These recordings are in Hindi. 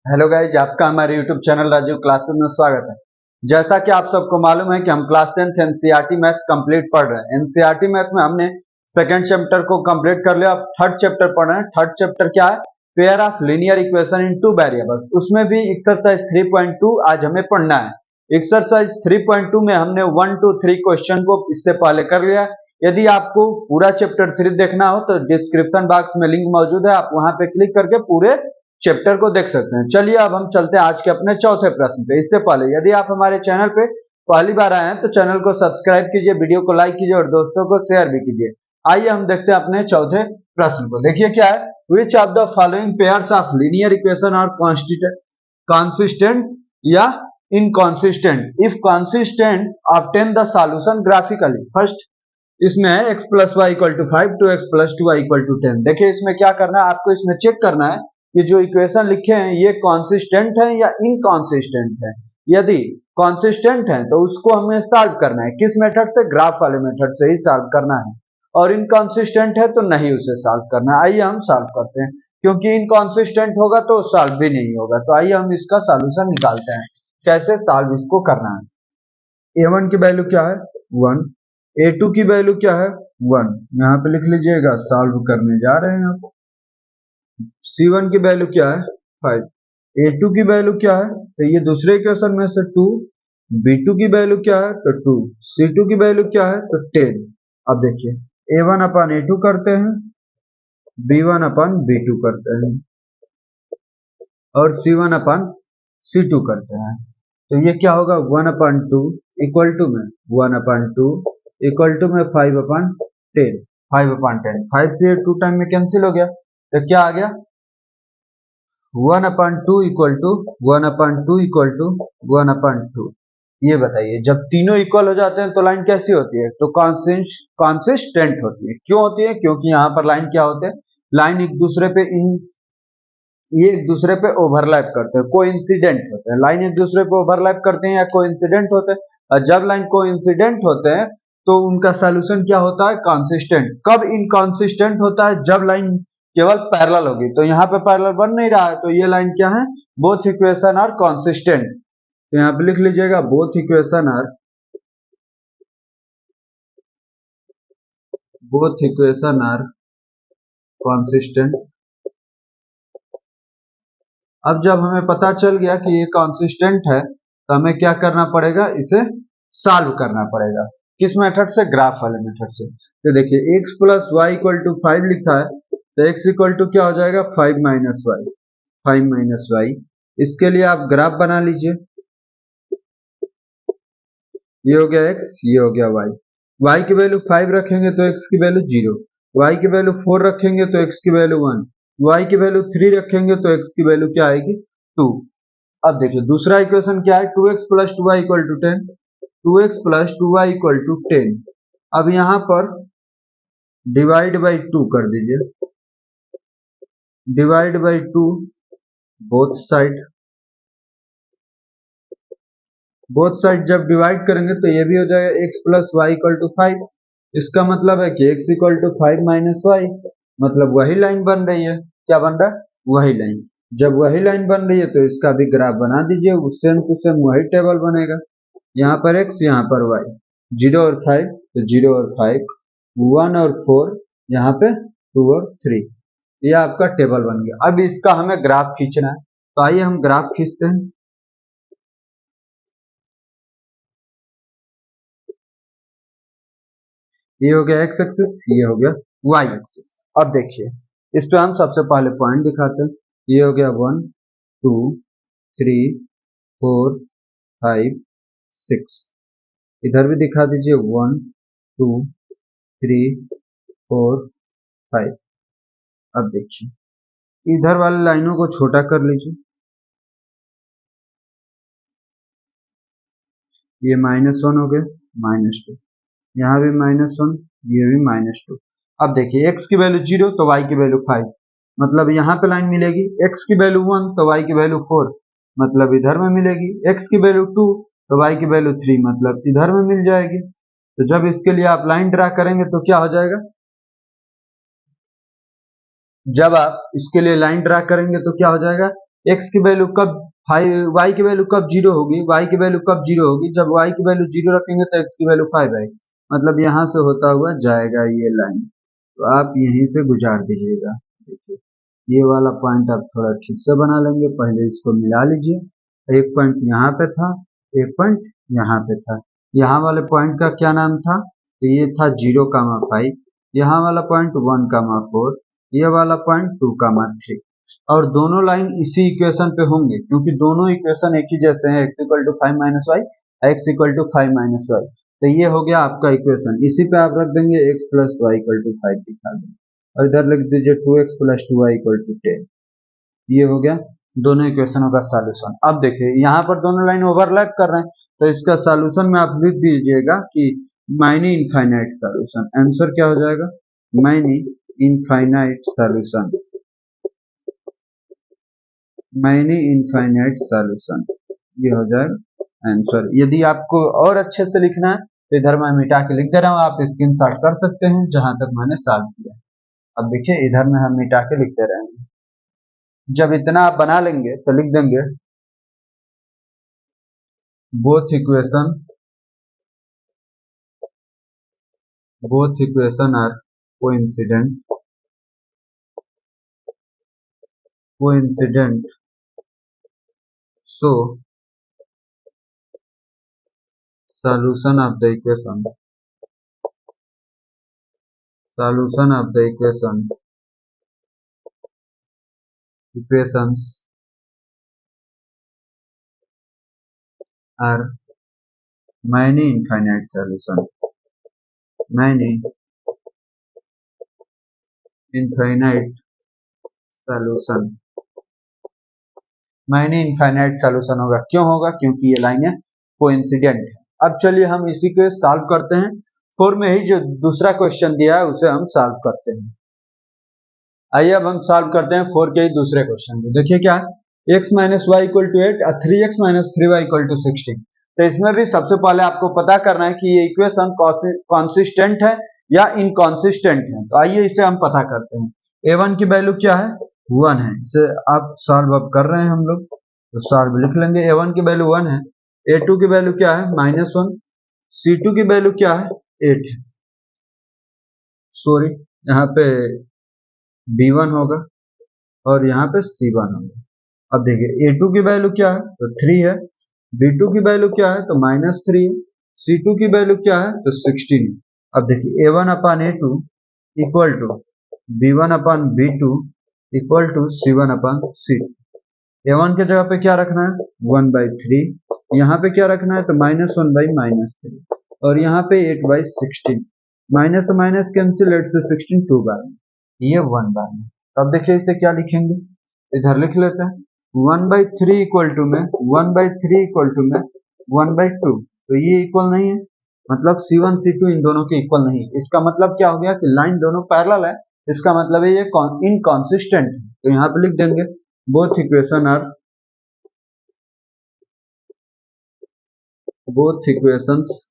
हेलो गाइज, आपका हमारे यूट्यूब चैनल राजीव क्लासेस में स्वागत है। जैसा कि आप सबको मालूम है कि हम class 10th NCERT math complete पढ़ रहे हैं। एनसीईआरटी मैथ में हमने सेकंड चैप्टर को कंप्लीट कर लिया। अब थर्ड चैप्टर पढ़ रहे हैं। थर्ड चैप्टर क्या है? Pair of linear equation in two variables. उसमें भी एक्सरसाइज 3.2 आज हमें पढ़ना है। एक्सरसाइज 3.2 में हमने 1 to 3 क्वेश्चन को इससे पहले कर लिया। यदि आपको पूरा चैप्टर 3 देखना हो तो डिस्क्रिप्शन बॉक्स में लिंक मौजूद है, आप वहां पे क्लिक करके पूरे चैप्टर को देख सकते हैं। चलिए अब हम चलते हैं आज के अपने चौथे प्रश्न पे। इससे पहले यदि आप हमारे चैनल पे पहली बार आए हैं तो चैनल को सब्सक्राइब कीजिए, वीडियो को लाइक कीजिए और दोस्तों को शेयर भी कीजिए। आइए हम देखते हैं अपने चौथे प्रश्न को। देखिए क्या है, which of the following pairs of linear equation are consistent या inconsistent? If consistent obtain the solution graphically. First इसमें है x plus Y equal to 5 two x plus two y equal to 10। देखिए इसमें क्या करना है, आपको इसमें चेक करना है कि जो इक्वेशन लिखे हैं ये कॉन्सिस्टेंट है या इनकॉन्सिस्टेंट है। यदि कॉन्सिस्टेंट है तो उसको हमें सॉल्व करना है। किस मेथड से? ग्राफ वाले मेथड से ही सॉल्व करना है। और इनकॉन्सिस्टेंट है तो नहीं उसे सॉल्व करना है। आइए हम सॉल्व करते हैं, क्योंकि इनकॉन्सिस्टेंट होगा तो सॉल्व भी नहीं होगा। तो आइए हम इसका सॉल्यूशन निकालते हैं, कैसे सॉल्व इसको करना है। a1 की वैल्यू क्या है? 1। a2 की वैल्यू क्या है? 1। यहाँ पे लिख लीजिएगा, सॉल्व करने जा रहे हैं आप। c1 की वैल्यू क्या है? 5। a2 की वैल्यू क्या है? तो ये दूसरे इक्वेशन में से 2। b2 की वैल्यू क्या है? तो 2। c2 की वैल्यू क्या है? तो 10। अब देखिए a1 अपन a2 करते हैं, b1 अपन b2 करते हैं और c1 अपन c2 करते हैं। तो ये क्या होगा? 1/2 इक्वल टू में 1/2 इक्वल टू में 5/10। 5/10, 5 से 2 टाइम में कैंसिल हो गया, तो क्या आ गया? 1/2 इक्वल टू 1/2 इक्वल टू 1/2। ये बताइए, जब तीनों इक्वल हो जाते हैं तो लाइन कैसी होती है? तो कॉन्सिस्टेंट होती है। क्यों होती है? क्योंकि यहाँ पर लाइन क्या होते हैं, लाइन एक दूसरे पे ये एक दूसरे पे ओवरलैप करते हैं, कोइंसिडेंट होते हैं। लाइन एक दूसरे पे ओवरलैप करते हैं या कोइंसिडेंट होते हैं। और जब लाइन कोइंसिडेंट होते हैं तो उनका सॉल्यूशन क्या होता है? कंसिस्टेंट। कब इनकंसिस्टेंट होता है? जब लाइन केवल पैरेलल होगी। तो यहाँ पे पैरेलल बन नहीं रहा है, तो ये लाइन क्या है? Both equation are consistent. तो यहाँ पे लिख लीजिएगा, बोथ इक्वेशन आर कंसिस्टेंट। अब जब हमें पता चल गया कि ये कंसिस्टेंट है तो हमें क्या करना पड़ेगा? इसे सॉल्व करना पड़ेगा। किस मेथड से? ग्राफ वाले मेथड से। तो देखिए x plus Y equal to 5 लिखा है, तो x इक्वल टू क्या हो जाएगा? 5 माइनस वाई। 5 minus Y. इसके लिए आप ग्राफ बना लीजिए। ये हो गया x, ये हो गया y। y की वैल्यू 5 रखेंगे तो x की वैल्यू 0। y की वैल्यू 4 रखेंगे तो x की वैल्यू 1। y की वैल्यू 3 रखेंगे तो x की वैल्यू क्या आएगी? 2। अब देखिए दूसरा इक्वेशन क्या है? 2x plus 2y equal to 10। 2x plus 2y equal to 10। अब यहाँ पर डिवाइड बाई 2 कर दीजिए। Divide by 2 both side. Both side जब डिवाइड करेंगे तो ये भी हो जाएगा x plus Y equal to 5। इसका मतलब है कि x equal to 5 minus y, मतलब वही लाइन बन रही है। क्या बन रहा है? वही लाइन। जब वही लाइन बन रही है तो इसका भी ग्राफ बना दीजिए, सेम टू सेम वही टेबल बनेगा। यहाँ पर x, यहाँ पर y। 0 और 5 तो 0 और 5, 1 और 4, यहाँ पे 2 और 3। ये आपका टेबल बन गया। अब इसका हमें ग्राफ खींचना है, तो आइए हम ग्राफ खींचते हैं। ये हो गया x एक्सिस, ये हो गया y एक्सिस। अब देखिए इस पे हम सबसे पहले पॉइंट दिखाते हैं। ये हो गया 1 2 3 4 5 6। इधर भी दिखा दीजिए 1 2 3 4 5। अब देखिए इधर वाली लाइनों को छोटा कर लीजिए। ये -1 हो गया, -2। यहाँ भी -1, ये भी -2। अब देखिए x की वैल्यू 0 तो y की वैल्यू 5, मतलब यहाँ पे लाइन मिलेगी। x की वैल्यू 1 तो y की वैल्यू 4, मतलब इधर में मिलेगी। x की वैल्यू 2 तो y की वैल्यू 3, मतलब इधर में मिल जाएगी। तो जब इसके लिए आप लाइन ड्रा करेंगे तो क्या हो जाएगा? जब आप इसके लिए लाइन ड्रा करेंगे तो क्या हो जाएगा? एक्स की वैल्यू कब वाई की वैल्यू कब जीरो होगी, वाई की वैल्यू कब जीरो होगी, जब वाई की वैल्यू जीरो रखेंगे तो एक्स की वैल्यू 5 आएगी, मतलब यहाँ से होता हुआ जाएगा ये लाइन, तो आप यहीं से गुजार दीजिएगा। देखिए ये वाला पॉइंट आप थोड़ा ठीक से बना लेंगे, पहले इसको मिला लीजिए, एक पॉइंट यहाँ पे था, एक पॉइंट यहाँ पे था, यहाँ वाले पॉइंट का क्या नाम था, तो ये था 0,5, यहाँ वाला पॉइंट 1,4, ये वाला पॉइंट 2,3, और दोनों लाइन इसी इक्वेशन पे होंगे क्योंकि दोनों इक्वेशन एक ही जैसे हैं, x equal to 5 minus y, x equal to 5 minus y, तो ये हो गया आपका इक्वेशन, इसी पे आप रख देंगे x plus Y equal to 5 दिखा देंगे, और इधर लिख दीजिए 2x plus 2y equal to 10, ये हो गया दोनों इक्वेशनों का सॉल्यूशन। अब देखिए यहाँ पर दोनों लाइन ओवरलैप कर रहे हैं, तो इसका सॉल्यूशन में आप लिख दीजिएगा कि मैनी इनफाइनाइट सॉल्यूशन, आंसर क्या हो जाएगा, many infinite solution, many infinite solution, ये हो जाएगा आंसर। यदि आपको और अच्छे से लिखना है तो इधर मैं मिटा के लिख दे रहा हूँ, आप स्क्रीनशॉट कर सकते हैं जहां तक मैंने सॉल्व किया। अब देखिए इधर में हम मिटा के लिख दे रहे हैं, जब इतना आप बना लेंगे तो लिख देंगे both equation are coincident so solution of the equations are many infinite solution, many infinite solution होगा, क्यों होगा, क्योंकि ये लाइनें कोइंसिडेंट है। अब चलिए हम इसी को सॉल्व करते हैं, 4 में ही जो दूसरा क्वेश्चन दिया है उसे हम सॉल्व करते हैं। आइए अब हम सॉल्व करते हैं 4 के ही दूसरे क्वेश्चन को। देखिए क्या है, x minus y equal to 8 और 3x minus 3y equal to 16, तो इसमें भी सबसे पहले आपको पता करना है कि ये इक्वेशन कॉन्सिस्टेंट है या इनकॉन्सिस्टेंट है, तो आइए इसे हम पता करते हैं। a1 की वैल्यू क्या है, 1 है, इसे आप सॉल्व अब कर रहे हैं हम लोग, तो सॉल्व लिख लेंगे, a1 की वैल्यू 1 है, a2 की वैल्यू क्या है -1, c2 की वैल्यू क्या है 8 है, सॉरी यहाँ पे b1 होगा और यहाँ पे c1 होगा। अब देखिए a2 की वैल्यू क्या है, तो 3 है, b2 की वैल्यू क्या है, तो -3 है, c2 की वैल्यू क्या है, तो 16 है। अब देखिए a1 upon a2 equal to b1 upon b2 equal to c1 upon c2। a1 के जगह पे क्या रखना है 1/3, यहाँ पे क्या रखना है तो -1/-3, और यहाँ पे 8/16, माइनस से माइनस कैंसिल, 8 से 16 2 बार में, ये 1 बार में। अब देखिए इसे क्या लिखेंगे, इधर लिख लेते हैं 1/3 इक्वल टू में 1/3 इक्वल टू में 1/2, तो ये इक्वल नहीं है, मतलब C1 C2 इन दोनों के इक्वल नहीं है। इसका मतलब क्या हो गया कि लाइन दोनों पैरेलल है, इसका मतलब है ये इनकॉन्सिस्टेंट है, तो यहाँ पे लिख देंगे both equations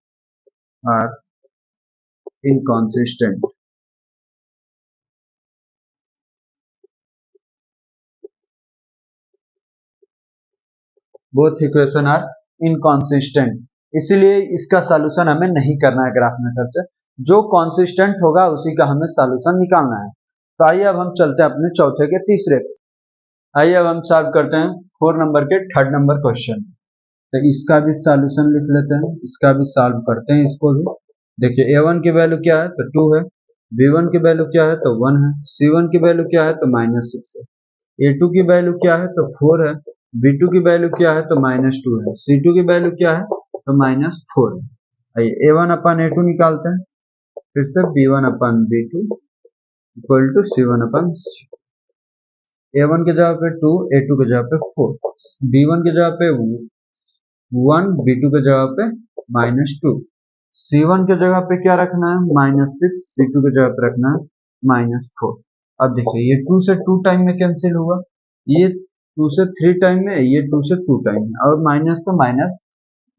are inconsistent. Both equation are inconsistent, इसीलिए इसका सॉल्यूशन हमें नहीं करना है ग्राफ मेथड से, जो कॉन्सिस्टेंट होगा उसी का हमें सॉल्यूशन निकालना है। तो आइए अब हम चलते हैं अपने चौथे के तीसरे पे। आइए अब हम सॉल्व करते हैं 4 नंबर के 3rd नंबर क्वेश्चन, तो इसका भी सॉल्यूशन लिख लेते हैं, इसका भी सॉल्व करते हैं इसको भी। देखिए a1 की वैल्यू क्या है तो 2 है, b1 की वैल्यू क्या है तो 1 है, c1 की वैल्यू क्या है तो -6 है, a2 की वैल्यू क्या है तो 4 है, b2 की वैल्यू क्या है तो -2 है, c2 की वैल्यू क्या है तो -4 है। आइए a1 अपान a2 निकालते हैं, फिर से b1 upon b2 equal to c1 upon c2, a1 के जगह पे 2, a2 के जगह पे 4, b1 के जगह पे 1, b2 के जगह पे -2, c1 के जगह पे क्या रखना है -6, c2 के जगह पे रखना है -4। अब देखिए ये 2 से 2 टाइम में कैंसिल हुआ, ये 2 से 3 टाइम में, ये 2 से 2 टाइम में, और माइनस से माइनस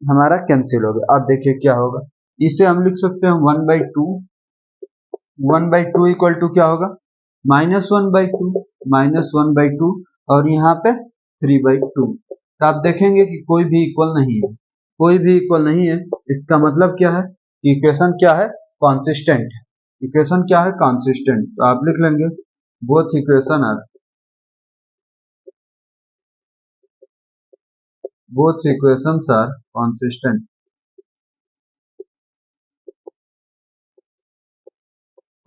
हमारा कैंसिल हो गया। अब देखिए क्या होगा, इसे हम लिख सकते हैं 1/2, 1/2 इक्वल टू क्या होगा -1/2, और यहाँ पे 3/2। तो आप देखेंगे कि कोई भी इक्वल नहीं है, कोई भी इक्वल नहीं है। इसका मतलब क्या है? इक्वेशन क्या है? कॉन्सिस्टेंट है। इक्वेशन क्या है? कॉन्सिस्टेंट। तो आप लिख लेंगे both equation are both equations are consistent।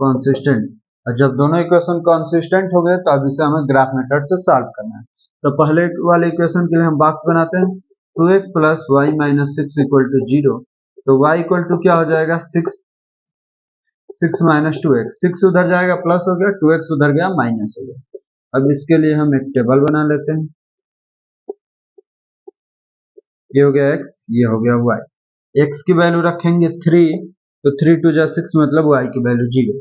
consistent। और जब दोनों इक्वेशन consistent हो गए तो अब इसे हमें ग्राफ मेथड से सॉल्व करना है। तो पहले वाले इक्वेशन के लिए हम बॉक्स बनाते हैं 2x plus y minus 6 equal to 0। तो y इक्वल टू क्या हो जाएगा? 6 माइनस 2x। 6 उधर जाएगा प्लस हो गया, 2x उधर गया माइनस हो गया। अब इसके लिए हम एक टेबल बना लेते हैं। ये हो गया x, ये हो गया y। x की वैल्यू रखेंगे 3, तो 3 2 जा 6 मतलब y की वैल्यू 0।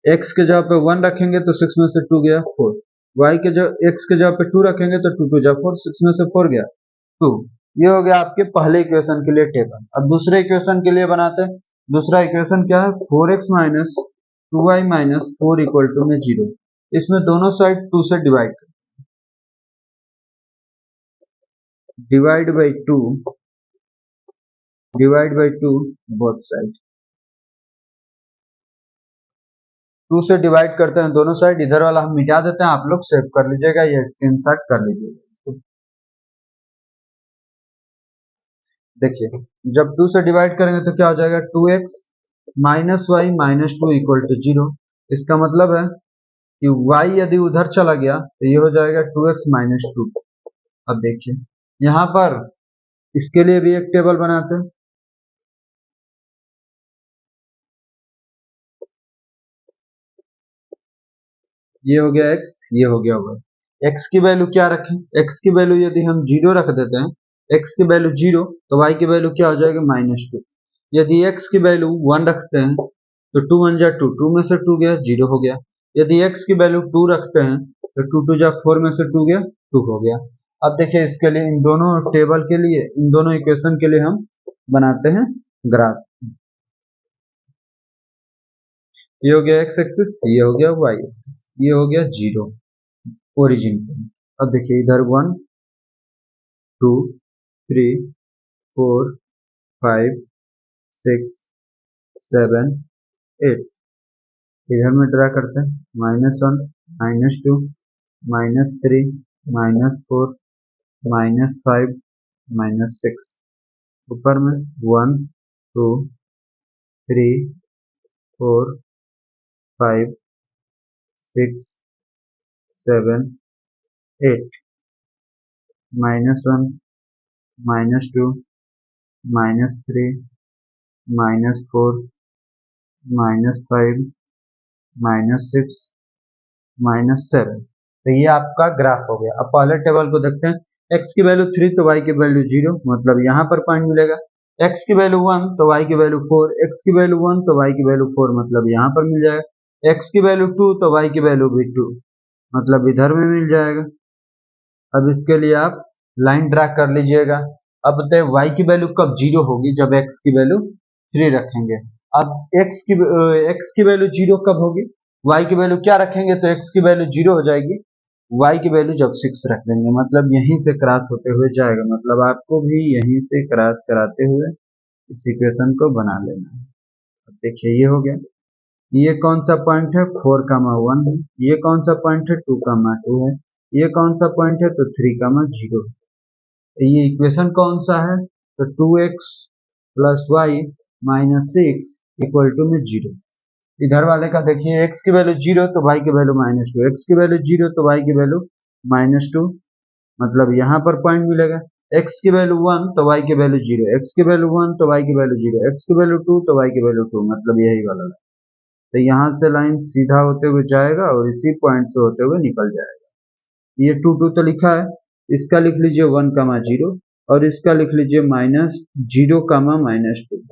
x के जगह पे 1 रखेंगे तो 6 में से 2 गया 4। y के जगह x के जगह पे 2 रखेंगे तो 2 2 जा 4, 6 में से 4 गया 2। ये हो गया आपके पहले इक्वेशन के लिए टेबल। अब दूसरे इक्वेशन के लिए बनाते हैं। दूसरा इक्वेशन क्या है? 4x minus 2y minus 4 equal to में 0। इसमें दोनों साइड 2 से divide by 2, divide by 2 both side. 2 से डिवाइड करते हैं दोनों साइड। इधर वाला हम मिटा देते हैं, आप लोग सेव कर लीजिएगा या स्क्रीनशॉट कर लीजिएगा इसको। देखिए जब 2 से डिवाइड करेंगे तो क्या हो जाएगा? 2x minus y minus 2 equal to 0। इसका मतलब है कि y यदि उधर चला गया तो ये हो जाएगा 2x माइनस 2। अब देखिए यहाँ पर इसके लिए भी एक टेबल बनाते हैं। ये हो गया x, ये हो गया y। x की वैल्यू क्या रखें? x की वैल्यू यदि हम 0 रख देते हैं, x की वैल्यू 0 तो y की वैल्यू क्या हो जाएगी? माइनस 2। यदि x की वैल्यू 1 रखते हैं तो 2 1 जा 2, 2 में से 2 गया 0 हो गया। यदि x की वैल्यू 2 रखते हैं तो 2 2 जा 4 में से 2 गया 2 हो गया। अब देखिए इसके लिए इन दोनों टेबल के लिए, इन दोनों इक्वेशन के लिए हम बनाते हैं ग्राफ। ये हो गया x एक्सिस, ये हो गया y एक्सिस, ये हो गया 0 ओरिजिन पॉइंट। अब देखिए इधर 1 2 3 4 5 6 7 8। इधर में ड्रा करते हैं -1 -2 -3 -4 -5 -6। ऊपर में 1 2 3 4 5 6 7 8। -1 -2 -3 -4 -5 -6 -7। तो ये आपका ग्राफ हो गया। अब पहले टेबल को देखते हैं। x की वैल्यू 3 तो y की वैल्यू 0, मतलब यहाँ पर पॉइंट मिलेगा। x की वैल्यू 1 तो y की वैल्यू 4, x की वैल्यू 1 तो y की वैल्यू 4, मतलब यहाँ पर मिल जाएगा। x की वैल्यू 2 तो y की वैल्यू भी 2, मतलब इधर में मिल जाएगा। अब इसके लिए आप लाइन ड्रा कर लीजिएगा। अब बताइए y की वैल्यू कब 0 होगी? जब x की वैल्यू 3 रखेंगे। अब x की वैल्यू 0 कब होगी? y की वैल्यू क्या रखेंगे तो x की वैल्यू 0 हो जाएगी? y की वैल्यू जब 6 रख देंगे, मतलब यहीं से क्रॉस होते हुए जाएगा। मतलब आपको भी यहीं से क्रॉस कराते हुए इस इक्वेशन को बना लेना है। अब देखिए ये हो गया। ये कौन सा पॉइंट है? 4,1 है। ये कौन सा पॉइंट है? 2,2 है। ये कौन सा पॉइंट है? तो 3,0 है। ये इक्वेशन कौन सा है? तो 2x plus y minus 6 equal to में 0। इधर वाले का देखिए x की वैल्यू 0 तो y की वैल्यू -2, x की वैल्यू 0 तो y की वैल्यू -2, मतलब यहाँ पर पॉइंट मिलेगा। x की वैल्यू 1 तो y की वैल्यू 0, x की वैल्यू 1 तो y की वैल्यू 0, x की वैल्यू 2 तो y की वैल्यू 2, मतलब यही वाला। तो यहाँ से लाइन सीधा होते हुए जाएगा और इसी पॉइंट से होते हुए निकल जाएगा। ये 2 2 तो लिखा है, इसका लिख लीजिए 1,0 और इसका लिख लीजिए -0,-2।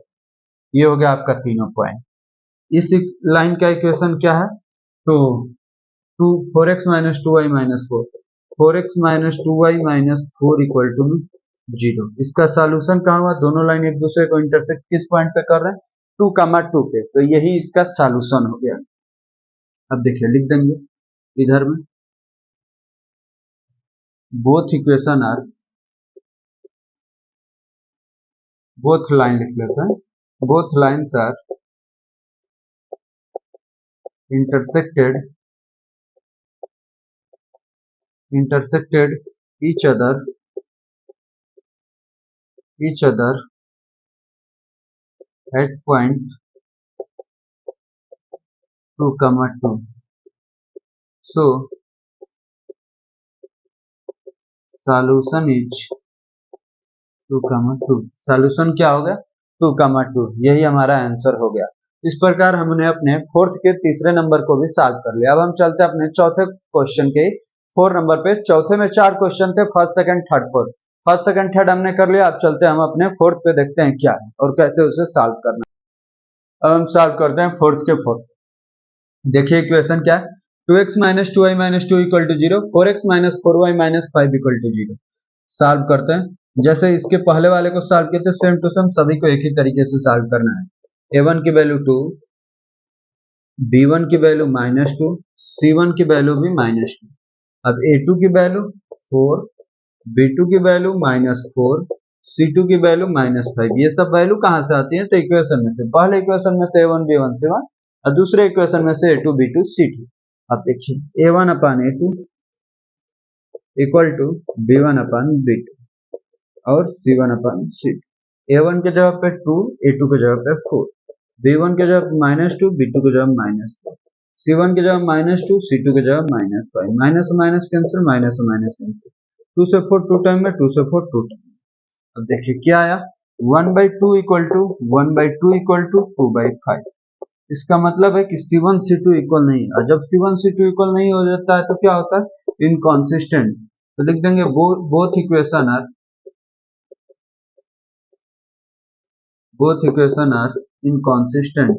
ये हो गया आपका तीनों पॉइंट। इस लाइन का इक्वेशन क्या है? तो 4x minus 2y minus 4, 4x minus 2y minus 4 equal to 0। इसका सॉल्यूशन कहाँ हुआ? दोनों लाइन एक दूसरे को इंटरसेक्ट किस पॉइंट पे कर रहे हैं? 2,2 पे। तो यही इसका सॉल्यूशन हो गया। अब देखिए लिख देंगे इधर में both equation are, both line लिख लेते हैं, both lines are intersected each other at point 2, 2. So solution is 2, 2. Solution क्या हो गया 2, 2, यही हमारा आंसर हो गया। इस प्रकार हमने अपने फोर्थ के तीसरे नंबर को भी सॉल्व कर लिया। अब हम चलते हैं अपने चौथे क्वेश्चन के 4 नंबर पे। चौथे में 4 क्वेश्चन थे, first second third fourth. First second third हमने कर लिया। अब चलते हैं हम अपने फोर्थ पे, देखते हैं क्या है और कैसे उसे सॉल्व करना है। अब हम सॉल्व करते हैं फोर्थ के फोर्थ। देखिए इक्वेशन क्या है, 2x minus 2y minus 2 equal to 0, 4x minus 4y minus 5 equal to 0। Solve करते हैं। जैसे इसके पहले वाले को सॉल्व किए थे सेम टू सेम सभी को एक ही तरीके से सॉल्व करना है। a1 की वैल्यू 2, b1 की वैल्यू -2, c1 की वैल्यू भी -2। अब a2 की वैल्यू 4, b2 की वैल्यू -4, c2 की वैल्यू -5। ये सब वैल्यू कहाँ से आती है, तो इक्वेशन में से। पहले इक्वेशन में से a1 b1 c1 और दूसरे इक्वेशन में से a2 b2 c2। अब देखिए a1 upon a2 equal to b1 upon b2 और c1 अपान c2। a1 के जगह पे 2, a2 के जगह पे 4, b1 के जगह -2, b2 के जगह -4, c1 के जगह -2, c2 के जगह -5। Minus minus cancel, minus minus cancel, 2 से 4 2 टाइम में, 2 से 4 2 टाइम। अब देखिए क्या आया, 1/2 इक्वल टू 1/2 इक्वल टू 2/5। इसका मतलब है कि C1 C2 इक्वल नहीं है। जब C1 C2 इक्वल नहीं हो जाता है तो क्या होता है, इनकॉन्सिस्टेंट। तो लिख देंगे both equation are inconsistent.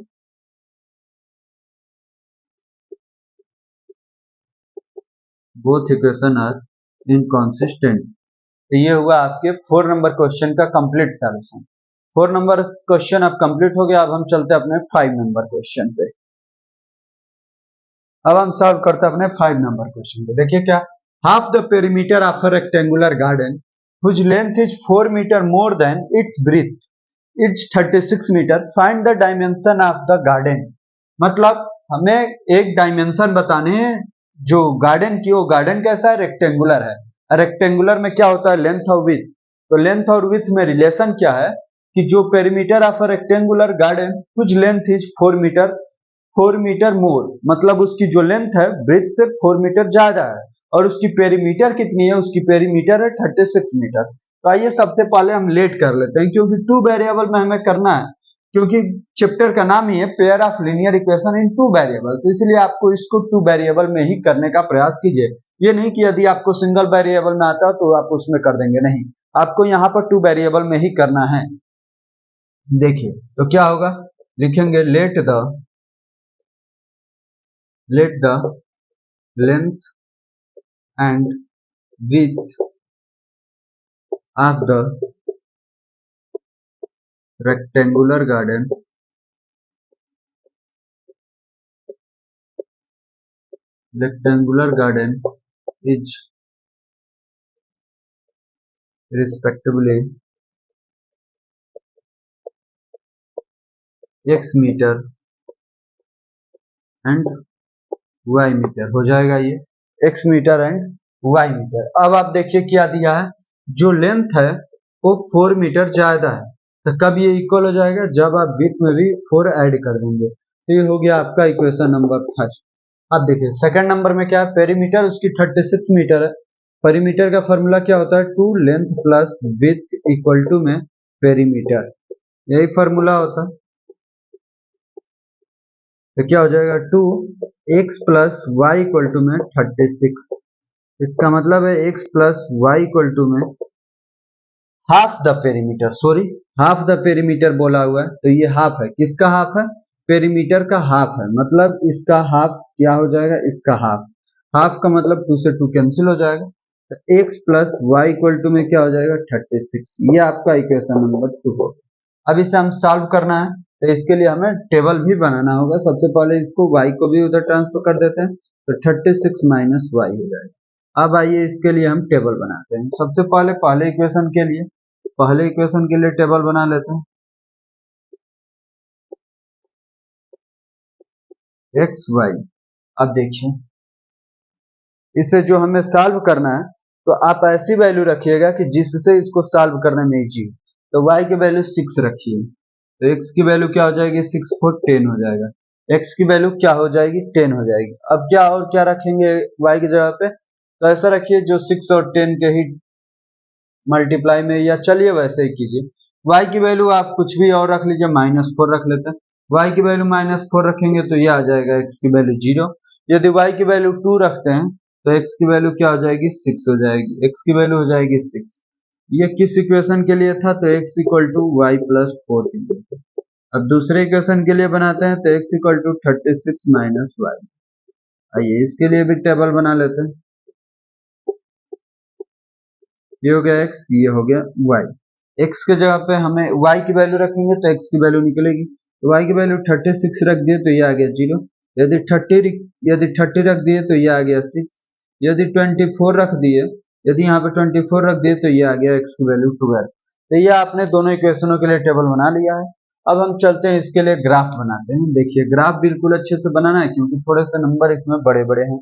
Both equation are inconsistent. तो ये हुआ आपके 4 नंबर क्वेश्चन का कंप्लीट सॉल्यूशन। 4 नंबर क्वेश्चन अब कंप्लीट हो गया। अब हम चलते हैं अपने 5 नंबर क्वेश्चन पे। अब हम सॉल्व करते हैं अपने 5 नंबर क्वेश्चन पे। देखिए क्या, half the perimeter of a rectangular garden whose length is 4 meter more than its breadth, it's 36 meter, find the dimension of the garden। मतलब हमें एक डायमेंशन बताने हैं जो गार्डन की। वो गार्डन कैसा है, रेक्टेंगुलर है। रेक्टेंगुलर में क्या होता है, लेंथ और विड्थ। तो लेंथ और विड्थ में रिलेशन क्या है कि जो perimeter of a rectangular garden कुछ लेंथ इज 4 मीटर मोर, मतलब उसकी जो लेंथ है ब्रेथ से 4 मीटर ज्यादा है और उसकी पेरीमीटर कितनी है, उसकी पेरीमीटर है 36 मीटर। तो आइए सबसे पहले हम लेट कर लेते हैं, क्योंकि 2 वेरिएबल में हमें करना है, क्योंकि चैप्टर का नाम ही है pair of linear equation in 2 variables, इसलिए आपको इसको 2 वेरिएबल में ही करने का प्रयास कीजिए। ये नहीं कि यदि आपको सिंगल वेरिएबल में आता है तो आप उसमें कर देंगे, नहीं, आपको यहाँ पर 2 वेरिएबल में ही करना है। देखिए तो क्या होगा, लिखेंगे let the length and width of the rectangular garden is respectively x metre and y metre. हो जाएगा ये x metre and y metre. अब आप देखिए क्या दिया है, जो लेंथ है वो 4 मीटर ज्यादा है। तो कब ये इक्वल हो जाएगा, जब आप विड्थ में भी 4 ऐड कर देंगे। तो ये हो गया आपका इक्वेशन नंबर फर्स्ट। अब देखिए सेकंड नंबर में क्या है, पेरीमीटर उसकी 36 मीटर है। पेरीमीटर का फॉर्मूला क्या होता है, 2 length plus width equal to में पेरीमीटर, यही फॉर्मूला होता है। तो क्या हो जाएगा, 2x plus Y equal to में 36। इसका मतलब है x plus Y equal to में half the perimeter, sorry half the perimeter बोला हुआ है, तो ये हाफ है। किसका हाफ है, पेरीमीटर का हाफ है, मतलब इसका हाफ क्या हो जाएगा, इसका हाफ। हाफ का मतलब 2 से 2 कैंसिल हो जाएगा। तो x plus Y equal to में क्या हो जाएगा, 36। ये आपका इक्वेशन नंबर 2 हो। अब इसे हम सॉल्व करना है, तो इसके लिए हमें टेबल भी बनाना होगा। सबसे पहले इसको y को भी उधर ट्रांसफर कर देते हैं, तो 36 माइनस वाई हो जाएगा। अब आइए इसके लिए हम टेबल बनाते हैं। सबसे पहले इक्वेशन के लिए टेबल बना लेते हैं। X y. अब देखिए इसे जो हमें सॉल्व करना है तो आप ऐसी वैल्यू रखिएगा कि जिससे इसको सॉल्व करने में इजी हो। तो y की वैल्यू 6 रखिए, तो x की वैल्यू क्या हो जाएगी, 6 4 10 हो जाएगा। x की वैल्यू क्या हो जाएगी, 10 हो जाएगी। अब क्या और क्या रखेंगे y की जगह पे, तो ऐसा रखिए जो 6 और 10 के ही मल्टीप्लाई में, या चलिए वैसे ही कीजिए। y की वैल्यू आप कुछ भी और रख लीजिए, -4 रख लेते हैं। y की वैल्यू -4 रखेंगे तो ये आ जाएगा x की वैल्यू 0। यदि y की वैल्यू 2 रखते हैं तो x की वैल्यू क्या हो जाएगी, 6 हो जाएगी। x की वैल्यू हो जाएगी 6। ये किस इक्वेशन के लिए था, तो x equal to y plus 4 के लिए। अब दूसरे इक्वेशन के लिए बनाते हैं तो x equal to 36 minus y. आइए इसके लिए भी टेबल बना लेते हैं। ये हो गया x, ये हो गया y। x के जगह पे हमें y की वैल्यू रखेंगे तो x की वैल्यू निकलेगी, तो y की वैल्यू 36 रख दिए तो ये आ गया 0। यदि 30 रख दिए तो ये आ गया 6। यदि 24 रख दिए, यदि यहाँ पे 24 रख दिए तो ये आ गया x की वैल्यू 12। तो ये आपने दोनों इक्वेशनों के लिए टेबल बना लिया है। अब हम चलते हैं इसके लिए ग्राफ बनाते हैं। देखिए ग्राफ बिल्कुल अच्छे से बनाना है क्योंकि थोड़े से नंबर इसमें बड़े बड़े हैं।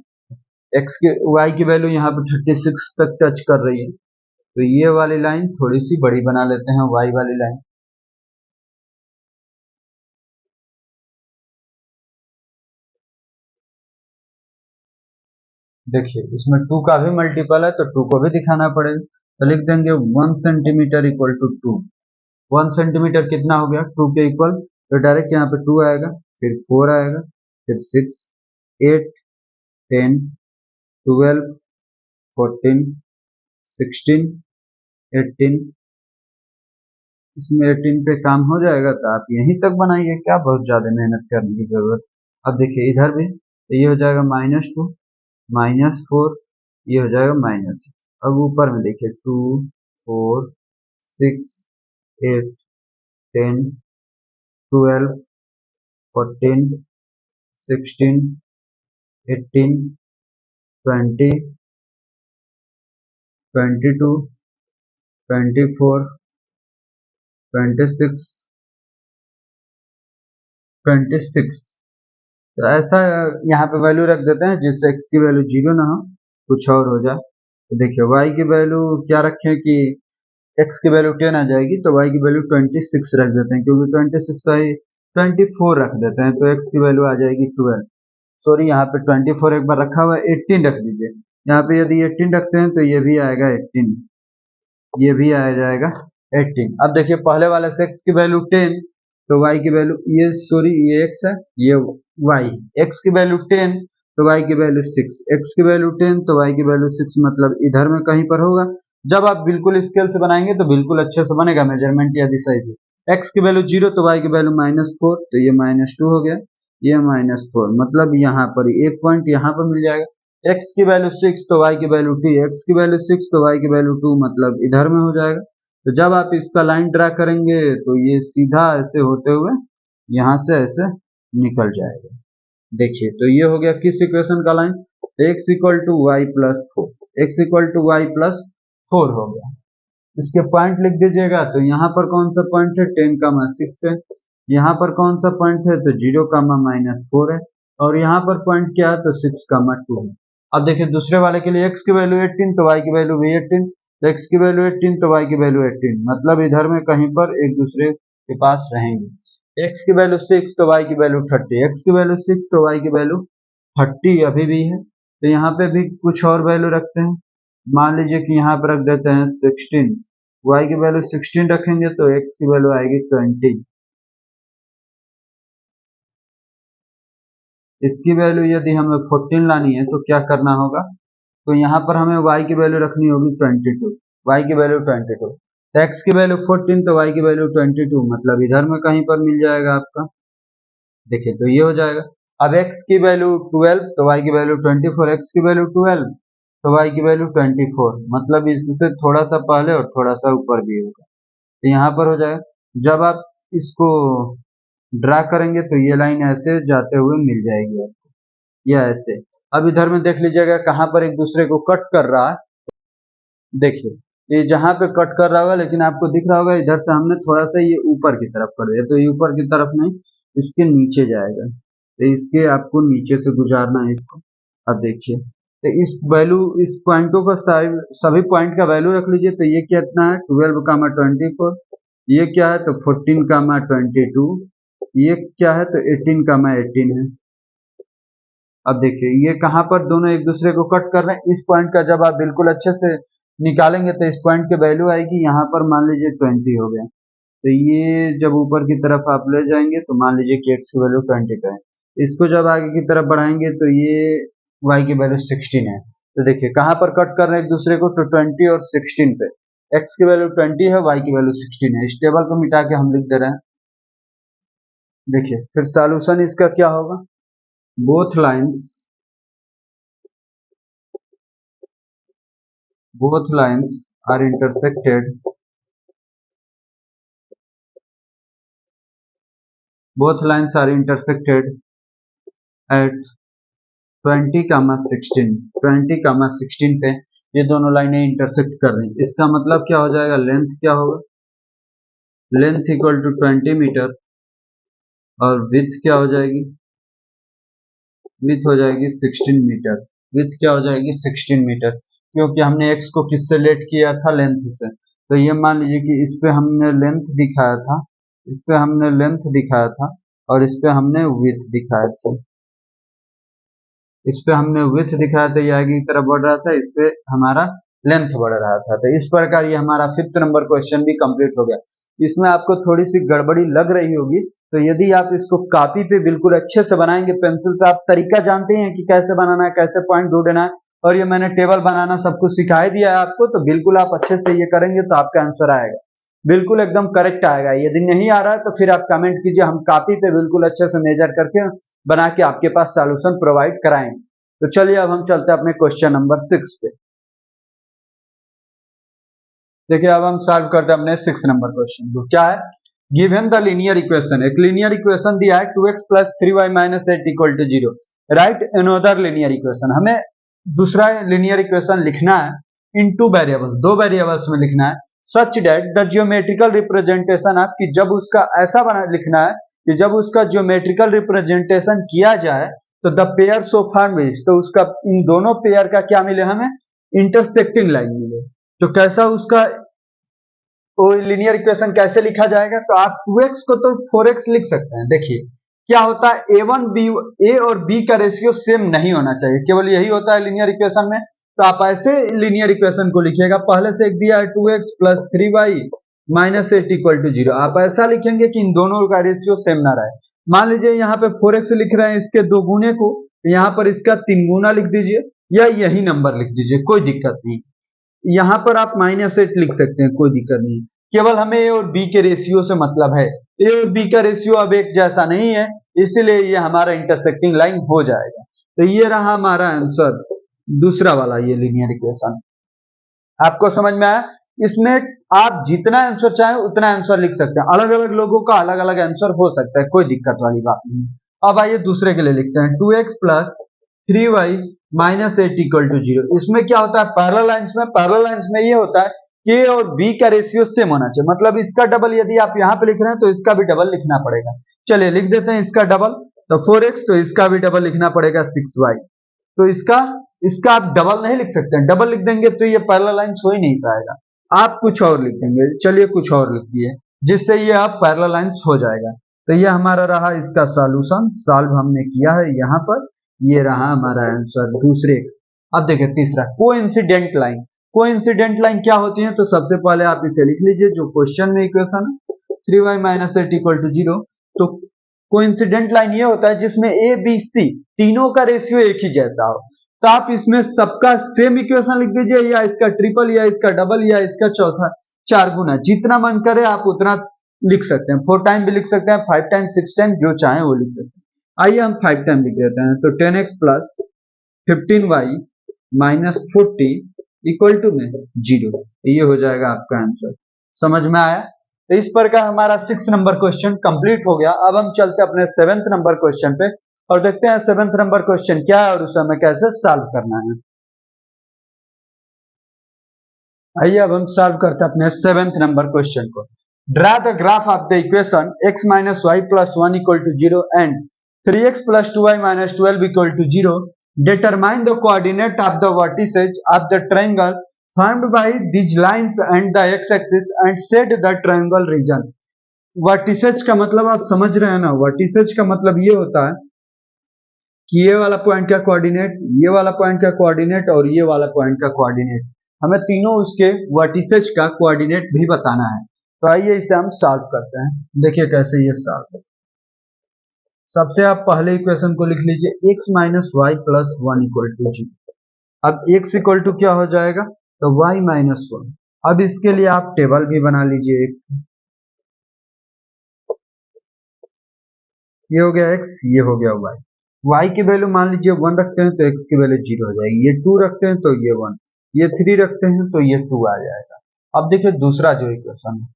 y की वैल्यू यहाँ पे 36 तक टच कर रही है, तो ये वाली लाइन थोड़ी सी बड़ी बना लेते हैं, y वाली लाइन। देखिए इसमें 2 का भी मल्टीपल है तो 2 को भी दिखाना पड़ेगा, तो लिख देंगे 1 सेंटीमीटर इक्वल टू 2। 1 सेंटीमीटर कितना हो गया, 2 के इक्वल, तो डायरेक्ट यहाँ पे 2 आएगा, फिर 4 आएगा, फिर 6 8 10 12 14 16 18। इसमें 18 पे काम हो जाएगा, तो आप यहीं तक बनाइए, क्या बहुत ज्यादा मेहनत करने की जरूरत। अब देखिए इधर भी, तो ये हो जाएगा -2 -4, ये हो जाएगा -6। अब ऊपर में देखिए 2 4 6 8 10 12 14 16 18 20 22 24 26 26। तो ऐसा यहाँ पे वैल्यू रख देते हैं जिससे x की वैल्यू 0 ना हो, कुछ और हो जाए। तो देखिए y की वैल्यू क्या रखें कि x की वैल्यू 10 आ जाएगी, तो y की वैल्यू 26 रख देते हैं, क्योंकि 26 तो 24 रख देते हैं तो x की वैल्यू आ जाएगी 12। सॉरी यहाँ पे 24 एक बार रखा हुआ है, 18 रख दीजिए। यहाँ पे यदि 18 रखते हैं तो ये भी आएगा 18, ये भी आ जाएगा 18। अब देखिए पहले वाले से x की वैल्यू 10, तो y की वैल्यू, ये सॉरी ये x है, ये y। x की वैल्यू 10 तो y की वैल्यू 6, x की वैल्यू 10 तो y की वैल्यू 6, मतलब इधर में कहीं पर होगा। जब आप बिल्कुल स्केल से बनाएंगे तो बिल्कुल अच्छे से बनेगा मेजरमेंट यदि सही से। x की वैल्यू 0 तो y की वैल्यू -4, तो ये -2 हो गया, ये -4, मतलब यहाँ पर एक पॉइंट यहाँ पर मिल जाएगा। x की वैल्यू 6 तो y की वैल्यू 2, x की वैल्यू 6 तो y की वैल्यू 2, मतलब इधर में हो जाएगा। तो जब आप इसका लाइन ड्रा करेंगे तो ये सीधा ऐसे होते हुए यहाँ से ऐसे निकल जाएगा। देखिए तो ये हो गया किस इक्वेशन का line, x equal to y plus 4, x equal to y plus 4 हो गया। इसके पॉइंट लिख दीजिएगा, तो यहाँ पर कौन सा पॉइंट है, 10,6 है। यहाँ पर कौन सा पॉइंट है, तो 0,-4 है। और यहाँ पर पॉइंट क्या है, तो 6,2 है। अब देखिए दूसरे वाले के लिए x की वैल्यू 18 तो y की वैल्यू भी 18, तो x की वैल्यू 18 तो y की वैल्यू 18, मतलब इधर में कहीं पर एक दूसरे के पास रहेंगे। x की वैल्यू 6 तो y की वैल्यू 30, x की वैल्यू 6 तो y की वैल्यू 30 अभी भी है। तो यहाँ पे भी कुछ और वैल्यू रखते हैं, मान लीजिए कि यहाँ पर रख देते हैं 16, y की वैल्यू 16 रखेंगे तो x की वैल्यू आएगी 20। इसकी वैल्यू यदि हमें 14 लानी है तो क्या करना होगा, तो यहाँ पर हमें y की वैल्यू रखनी होगी 22, y की वैल्यू 22, तो x की वैल्यू 14 तो y की वैल्यू 22, मतलब इधर में कहीं पर मिल जाएगा आपका। देखिए तो ये हो जाएगा। अब x की वैल्यू 12 तो y की वैल्यू 24, x की वैल्यू 12 तो y की वैल्यू 24, मतलब इससे थोड़ा सा पहले और थोड़ा सा ऊपर भी होगा, तो यहाँ पर हो जाएगा। जब आप इसको ड्रा करेंगे तो ये लाइन ऐसे जाते हुए मिल जाएगी आपको, या ऐसे। अब इधर में देख लीजिएगा कहाँ पर एक दूसरे को कट कर रहा है। देखिए ये जहाँ पे कट कर रहा होगा, लेकिन आपको दिख रहा होगा इधर से हमने थोड़ा सा ये ऊपर की तरफ कर दिया, तो ये ऊपर की तरफ नहीं, इसके नीचे जाएगा, तो इसके आपको नीचे से गुजारना है इसको। अब देखिए तो इस वैल्यू, इस पॉइंटों का सभी पॉइंट का वैल्यू रख लीजिए। तो ये कितना है 12, 24, ये क्या है तो 14, 22, ये क्या है तो 18, 18 है। अब देखिए ये कहाँ पर दोनों एक दूसरे को कट कर रहे हैं, इस पॉइंट का जब आप बिल्कुल अच्छे से निकालेंगे तो इस पॉइंट की वैल्यू आएगी यहाँ पर, मान लीजिए 20 हो गया। तो ये जब ऊपर की तरफ आप ले जाएंगे तो मान लीजिए कि x की वैल्यू 20 है, इसको जब आगे की तरफ बढ़ाएंगे तो ये y की वैल्यू 16 है। तो देखिए कहाँ पर कट कर रहे हैं एक दूसरे को, तो 20 और 16 पे। x की वैल्यू 20 है, y की वैल्यू 16 है। इस टेबल को मिटा के हम लिख दे रहे हैं। देखिए फिर सॉल्यूशन इसका क्या होगा, both lines are intersected at 20, 16 पे ये दोनों लाइनें इंटरसेक्ट कर रही हैं। इसका मतलब क्या हो जाएगा, लेंथ क्या होगा, लेंथ इक्वल टू 20 मीटर और विथ क्या हो जाएगी, विथ हो जाएगी 16 मीटर। विथ क्या हो जाएगी 16 मीटर, क्योंकि हमने x को किससे लेट किया था, लेंथ से। तो ये मान लीजिए कि इस पे हमने लेंथ दिखाया था, इस पे हमने लेंथ दिखाया था और इस पे हमने विथ दिखाया था। इस पे हमने विथ दिखाया था, ये आगे की तरफ बढ़ रहा था, इस पे हमारा लेंथ बढ़ रहा था। तो इस प्रकार ये हमारा 5th नंबर क्वेश्चन भी कंप्लीट हो गया। इसमें आपको थोड़ी सी गड़बड़ी लग रही होगी, तो यदि आप इसको कॉपी पे बिल्कुल अच्छे से बनाएंगे पेंसिल से, आप तरीका जानते हैं कि कैसे बनाना है, कैसे पॉइंट ढूंढना है, और ये मैंने टेबल बनाना सब कुछ सिखा ही दिया है आपको, तो बिल्कुल आप अच्छे से ये करेंगे तो आपका आंसर आएगा, बिल्कुल एकदम करेक्ट आएगा। यदि नहीं आ रहा है तो फिर आप कमेंट कीजिए, हम कॉपी पे बिल्कुल अच्छे से मेजर करके बना के आपके पास सॉल्यूशन प्रोवाइड कराएंगे। तो चलिए अब हम चलते हैं अपने क्वेश्चन नंबर 6 पे। देखिए अब हम सॉल्व करते हैं अपने 6 नंबर क्वेश्चन को। क्या है, गिवन द लीनियर इक्वेशन, एक लीनियर इक्वेशन दिया है 2x + 3y - 8 = 0। Right another linear equation, हमें दूसरा लीनियर इक्वेशन लिखना है इन 2 वेरिएबल्स, 2 वेरिएबल्स में लिखना है। Such that the geometrical representation of, कि जब उसका ऐसा बना लिखना है कि जब उसका ज्योमेट्रिकल रिप्रेजेंटेशन किया जाए तो द पेयर्स ऑफ हार्मोनिक्स, तो उसका इन दोनों पेयर का क्या मिले हमें, इंटरसेक्टिंग लाइन मिले। तो कैसा उसका वो लीनियर इक्वेशन कैसे लिखा जाएगा, तो आप 2x को तो 4x लिख सकते हैं। देखिए क्या होता है, ए और बी का रेशियो सेम नहीं होना चाहिए, केवल यही होता है लीनियर इक्वेशन में। तो आप ऐसे लीनियर इक्वेशन को लिखिएगा, पहले से एक दिया है 2x + 3y - 8 = 0, आप ऐसा लिखेंगे कि इन दोनों का रेशियो सेम ना रहे। मान लीजिए यहाँ पे 4x लिख रहे हैं, इसके 2 गुने को, यहाँ पर इसका 3 गुना लिख दीजिए या यही नंबर लिख दीजिए, कोई दिक्कत नहीं। यहाँ पर आप -8 लिख सकते हैं, कोई दिक्कत नहीं। केवल हमें ए और बी के रेशियो से मतलब है, ए और बी का रेशियो अब एक जैसा नहीं है, इसीलिए ये हमारा इंटरसेक्टिंग लाइन हो जाएगा। तो ये रहा हमारा आंसर, दूसरा वाला ये लीनियर इक्वेशन। आपको समझ में आया, इसमें आप जितना आंसर चाहे उतना आंसर लिख सकते हैं, अलग अलग लोगों का अलग अलग आंसर हो सकता है, कोई दिक्कत वाली बात नहीं। अब आइए दूसरे के लिए लिखते हैं 2x + 3y - 8 = 0। इसमें क्या होता है, पैरेलल लाइंस में ये होता है कि ए और बी का रेशियो सेम होना चाहिए, मतलब इसका डबल यदि आप यहाँ पे लिख रहे हैं तो इसका भी डबल लिखना पड़ेगा। चलिए लिख देते हैं इसका डबल, तो 4x, तो इसका भी डबल लिखना पड़ेगा 6y। तो इसका आप डबल नहीं लिख सकते हैं, डबल लिख देंगे तो ये पैरेलल लाइंस हो ही नहीं पाएगा, आप कुछ और लिख देंगे। चलिए कुछ और लिख दिए, जिससे ये आप पैरेलल लाइंस हो जाएगा। तो ये हमारा रहा इसका सॉल्यूशन, सॉल्व हमने किया है यहाँ पर, ये रहा हमारा आंसर दूसरे। अब देखिए तीसरा, कोइंसिडेंट लाइन। कोइंसिडेंट लाइन क्या होती है, तो सबसे पहले आप इसे लिख लीजिए जो क्वेश्चन में इक्वेशन 3y - 8 = 0। तो कोइंसिडेंट लाइन ये होता है जिसमें ए बी सी तीनों का रेशियो एक ही जैसा हो। तो आप इसमें सबका सेम इक्वेशन लिख दीजिए, या इसका ट्रिपल, या इसका डबल, या इसका चौथा, 4 गुना, जितना मन करे आप उतना लिख सकते हैं। 4 टाइम भी लिख सकते हैं, 5 टाइम, 6 टाइम, जो चाहे वो लिख सकते हैं। आइए हम 5 टाइम लिख देते हैं, तो 10x + 15y - 40 = 0। ये हो जाएगा आपका आंसर। समझ में आया? तो इस प्रकार हमारा 6 नंबर क्वेश्चन कंप्लीट हो गया। अब हम चलते हैं अपने 7th नंबर क्वेश्चन पे, और देखते हैं 7th नंबर क्वेश्चन क्या है और उसे हमें कैसे सॉल्व करना है। आइए अब हम सॉल्व करते हैं अपने 7th नंबर क्वेश्चन को। Draw the graph of the equation x minus y plus 1 equal to 0 and 3x plus 2y minus 12 equal to 0। Determine the coordinate of the vertices of the triangle formed by these lines and the x-axis and set the triangle region। Vertices का मतलब आप समझ रहे हैं ना, वर्टिसेज का मतलब ये होता है कि ये वाला पॉइंट का कोऑर्डिनेट, ये वाला पॉइंट का कोऑर्डिनेट और ये वाला पॉइंट का कोऑर्डिनेट, हमें तीनों उसके वर्टिसेज का कोऑर्डिनेट भी बताना है। तो आइए इसे हम सॉल्व करते हैं, देखिए कैसे ये सॉल्व है। सबसे आप पहले इक्वेशन को लिख लीजिए x minus y plus 1 equal to 0। अब x इक्वल टू क्या हो जाएगा, तो y माइनस 1। अब इसके लिए आप टेबल भी बना लीजिए एक, ये हो गया x, ये हो गया y। y की वैल्यू मान लीजिए 1 रखते हैं तो x की वैल्यू 0 हो जाएगी, ये 2 रखते हैं तो ये 1, ये 3 रखते हैं तो ये 2 आ जाएगा। अब देखिए दूसरा जो इक्वेशन है,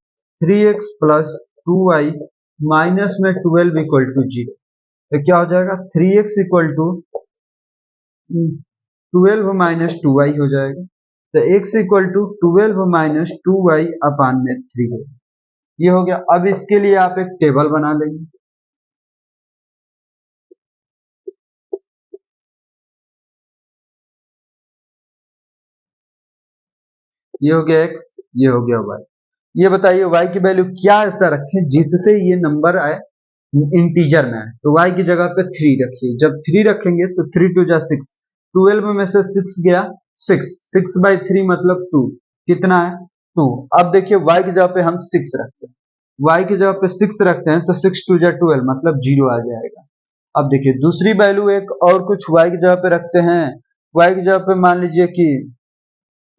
3x प्लस 2y माइनस में 12 इक्वल टू 0, तो क्या हो जाएगा 3x equal to 12 minus 2y हो जाएगा। तो x equal to 12 minus 2y upon में 3 है, ये हो गया। अब इसके लिए आप एक टेबल बना लेंगे, ये हो गया x, ये हो गया y। ये बताइए y की वैल्यू क्या ऐसा रखें जिससे ये नंबर आए इंटीजर में आए, तो y की जगह पे 3 रखिए। जब 3 रखेंगे तो 3 2 जा 6, 12 में से 6 गया 6, 6 बाई 3 मतलब 2, कितना है 2। अब देखिए y की जगह पे हम 6 रखते हैं, y की जगह पे 6 रखते हैं तो 6 2 जा 12 मतलब 0 आ जाएगा। अब देखिए दूसरी वैल्यू एक और कुछ y की जगह पे रखते हैं, y की जगह पे मान लीजिए कि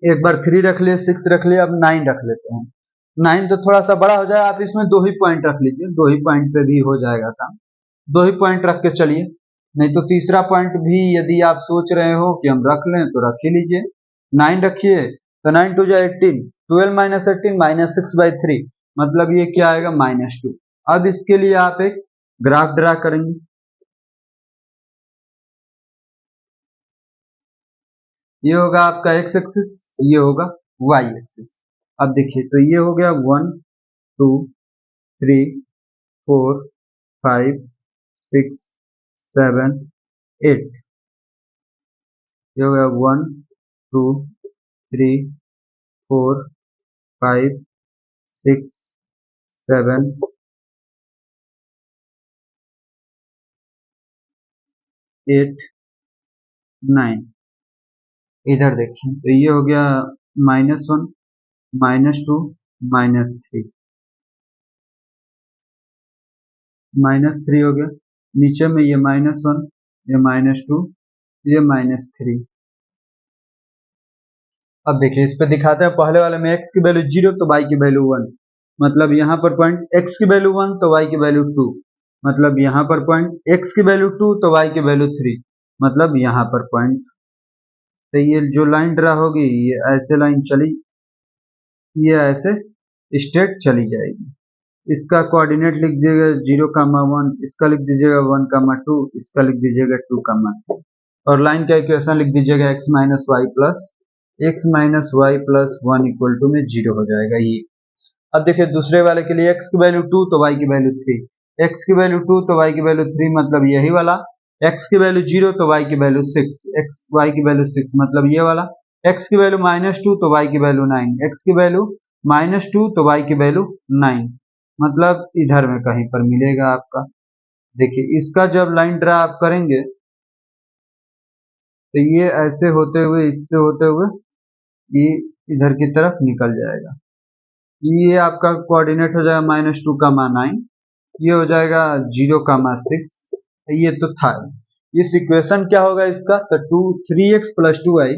एक बार 3 रख लिए, 6 रख लिए, अब 9 रख लेते हैं। 9 तो थोड़ा सा बड़ा हो जाए, आप इसमें 2 ही पॉइंट रख लीजिए, 2 ही पॉइंट पे भी हो जाएगा काम, 2 ही पॉइंट रख के चलिए। नहीं तो तीसरा पॉइंट भी यदि आप सोच रहे हो कि हम रख लें तो रख ही लीजिए, 9 रखिए तो 9 2 जा 18, 12 माइनस 18 माइनस 6 बाई 3 मतलब ये क्या आएगा -2। अब इसके लिए आप एक ग्राफ ड्रा करेंगे, ये होगा आपका x एक्सिस, ये होगा y एक्सिस। अब देखिए तो ये हो गया 1 2 3 4 5 6 7 8, ये हो गया 1 2 3 4 5 6 7 8 9। इधर देखिए तो ये हो गया -1 -2 -3, -3 हो गया, नीचे में ये -1 ये -2 ये -3। अब देखिए इस पे दिखाते हैं, पहले वाले में x की वैल्यू 0 तो y की वैल्यू 1, मतलब यहाँ पर पॉइंट x की वैल्यू 1 तो y की वैल्यू 2, मतलब यहाँ पर पॉइंट x की वैल्यू 2 तो y की वैल्यू 3, मतलब यहाँ पर पॉइंट। तो ये जो लाइन ड्रा होगी ये ऐसे लाइन चली, ये ऐसे स्ट्रेट चली जाएगी। इसका कोऑर्डिनेट लिख दीजिएगा 0,1, इसका लिख दीजिएगा 1,2, इसका लिख दीजिएगा 2,3 और लाइन का इक्वेशन लिख दीजिएगा x minus y plus 1 equal to में 0 हो जाएगा ये। अब देखिए दूसरे वाले के लिए x की वैल्यू 2 तो y की वैल्यू 3, x की वैल्यू 2 तो y की वैल्यू 3 मतलब यही वाला, x की वैल्यू 0 तो y की वैल्यू 6, x y की वैल्यू 6 मतलब ये वाला, x की वैल्यू -2 तो y की वैल्यू 9, x की वैल्यू -2 तो y की वैल्यू 9, मतलब इधर में कहीं पर मिलेगा आपका। देखिए इसका जब लाइन ड्रा आप करेंगे तो ये ऐसे होते हुए इससे होते हुए ये इधर की तरफ निकल जाएगा, ये आपका कोऑर्डिनेट हो जाएगा -2,9, ये हो जाएगा 0,6, ये तो था। इस इक्वेशन क्या होगा इसका, तो 3x plus 2y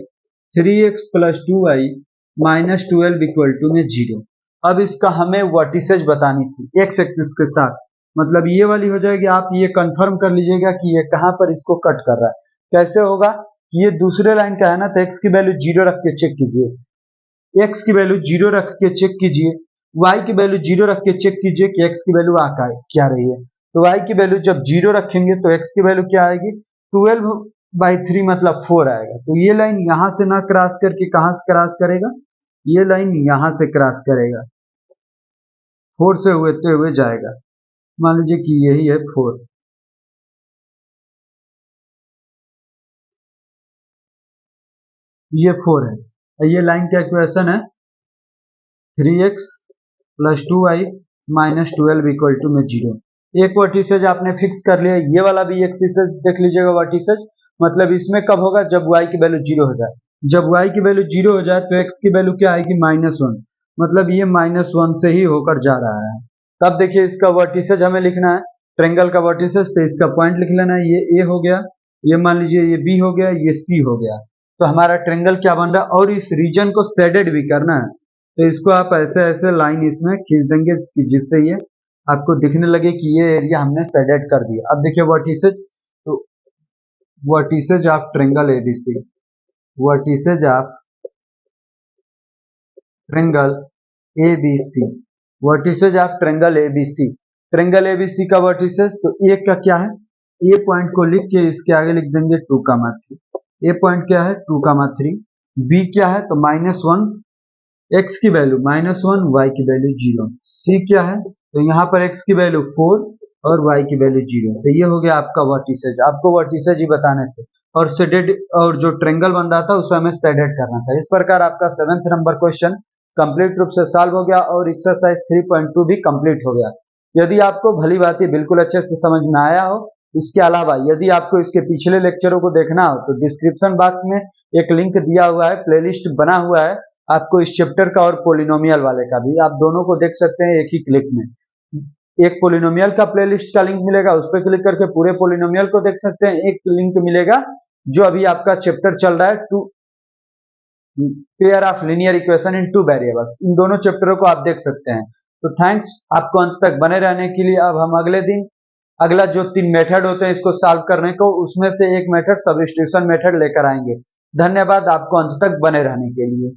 -12 equal to में 0। अब इसका हमें वर्टिसेज बतानी थी x एक्सिस के साथ, मतलब ये वाली हो जाएगी। आप ये कंफर्म कर लीजिएगा कि ये कहाँ पर इसको कट कर रहा है, कैसे होगा, ये दूसरे लाइन का है ना, तो x की वैल्यू 0 रख के चेक कीजिए, x की वैल्यू 0 रख के चेक कीजिए, y की वैल्यू 0 रख के चेक कीजिए कि x की वैल्यू आ क्या रही है। तो y की वैल्यू जब 0 रखेंगे तो x की वैल्यू क्या आएगी, 12/3 मतलब 4 आएगा। तो ये लाइन यहां से ना क्रॉस करके कहां से क्रॉस करेगा, ये लाइन यहां से क्रॉस करेगा, 4 से होते हुए जाएगा। मान लीजिए कि यही है 4, ये 4 है। ये लाइन का इक्वेशन है 3x + 2y - 12 = में 0। एक वर्टिसेज आपने फिक्स कर लिया, ये वाला भी एक्सिस देख लीजिएगा वर्टिसेज, मतलब इसमें कब होगा, जब y की वैल्यू 0 हो जाए। जब y की वैल्यू 0 हो जाए तो x की वैल्यू क्या आएगी, -1, मतलब ये -1 से ही होकर जा रहा है। तब देखिए इसका वर्टिसेज हमें लिखना है, ट्रायंगल का वर्टिसेज, तो इसका पॉइंट लिख लेना है, ये a हो गया, ये मान लीजिए ये b हो गया, ये c हो गया। तो हमारा ट्रायंगल क्या बन रहा है, और इस रीजन को शेडेड भी करना है, तो इसको आप ऐसे ऐसे लाइन इसमें खींच देंगे कि जिससे ये आपको दिखने लगे कि ये एरिया हमने शेडेड कर दिया। अब देखिए वर्टिसेज, तो vertices of triangle ABC, vertices of triangle ABC, vertices of triangle ABC, triangle ABC का वर्टिसेज, तो ए का क्या है, ए पॉइंट को लिख के इसके आगे लिख देंगे 2,3। ए पॉइंट क्या है 2,3, बी क्या है तो -1, x की वैल्यू -1, y की वैल्यू 0, c क्या है तो यहाँ पर x की वैल्यू 4 और y की वैल्यू 0। तो ये हो गया आपका वर्टिसेज, आपको वर्टिसेज ही बताने थे, और शेडेड, और जो ट्रायंगल बन रहा था उसे हमें शेडेड करना था। इस प्रकार आपका 7th नंबर क्वेश्चन कंप्लीट रूप से सॉल्व हो गया और एक्सरसाइज 3.2 भी कंप्लीट हो गया। यदि आपको भली बात बिल्कुल अच्छे से समझ में आया हो, इसके अलावा यदि आपको इसके पिछले लेक्चरों को देखना हो तो डिस्क्रिप्शन बॉक्स में एक लिंक दिया हुआ है, प्लेलिस्ट बना हुआ है आपको इस चैप्टर का और पोलिनोमियल वाले का भी, आप दोनों को देख सकते हैं एक ही क्लिक में। एक पोलिनोमियल का प्लेलिस्ट का लिंक मिलेगा, उस पर क्लिक करके पूरे पोलिनोमियल को देख सकते हैं। एक लिंक मिलेगा जो अभी आपका चैप्टर चल रहा है, two pair of linear equation in 2 variables, इन दोनों चैप्टरों को आप देख सकते हैं। तो थैंक्स आपको अंत तक बने रहने के लिए। अब हम अगले दिन अगला जो 3 मेथड होते हैं इसको सॉल्व करने को, उसमें से एक मेथड सब्स्टिट्यूशन मेथड लेकर आएंगे। धन्यवाद आपको अंत तक बने रहने के लिए।